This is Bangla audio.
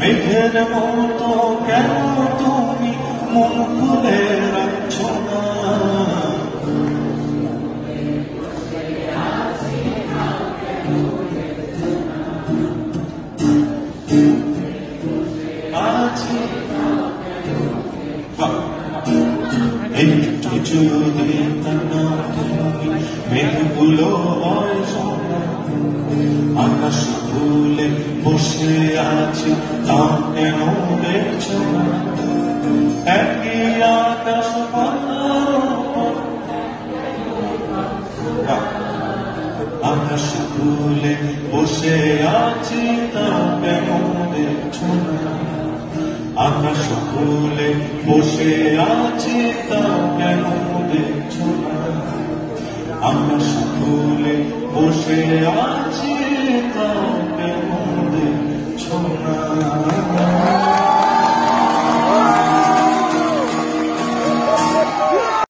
মেঘের মতো কেন তুমি মন খুলে রাখছো না? একটু যদি তাকা তুমি মেঘগুলো আকাশ খুলে বসে আছি, তা কেন দেখছো না? একই আকাশ আকাশ খুলে বসে আছি, তা কেন দেখছো না? আকাশ খুলে বসে আছি, তা কেন দেখছো না? আকাশ খুলে বসে আছি, তা কেন দেখছো না?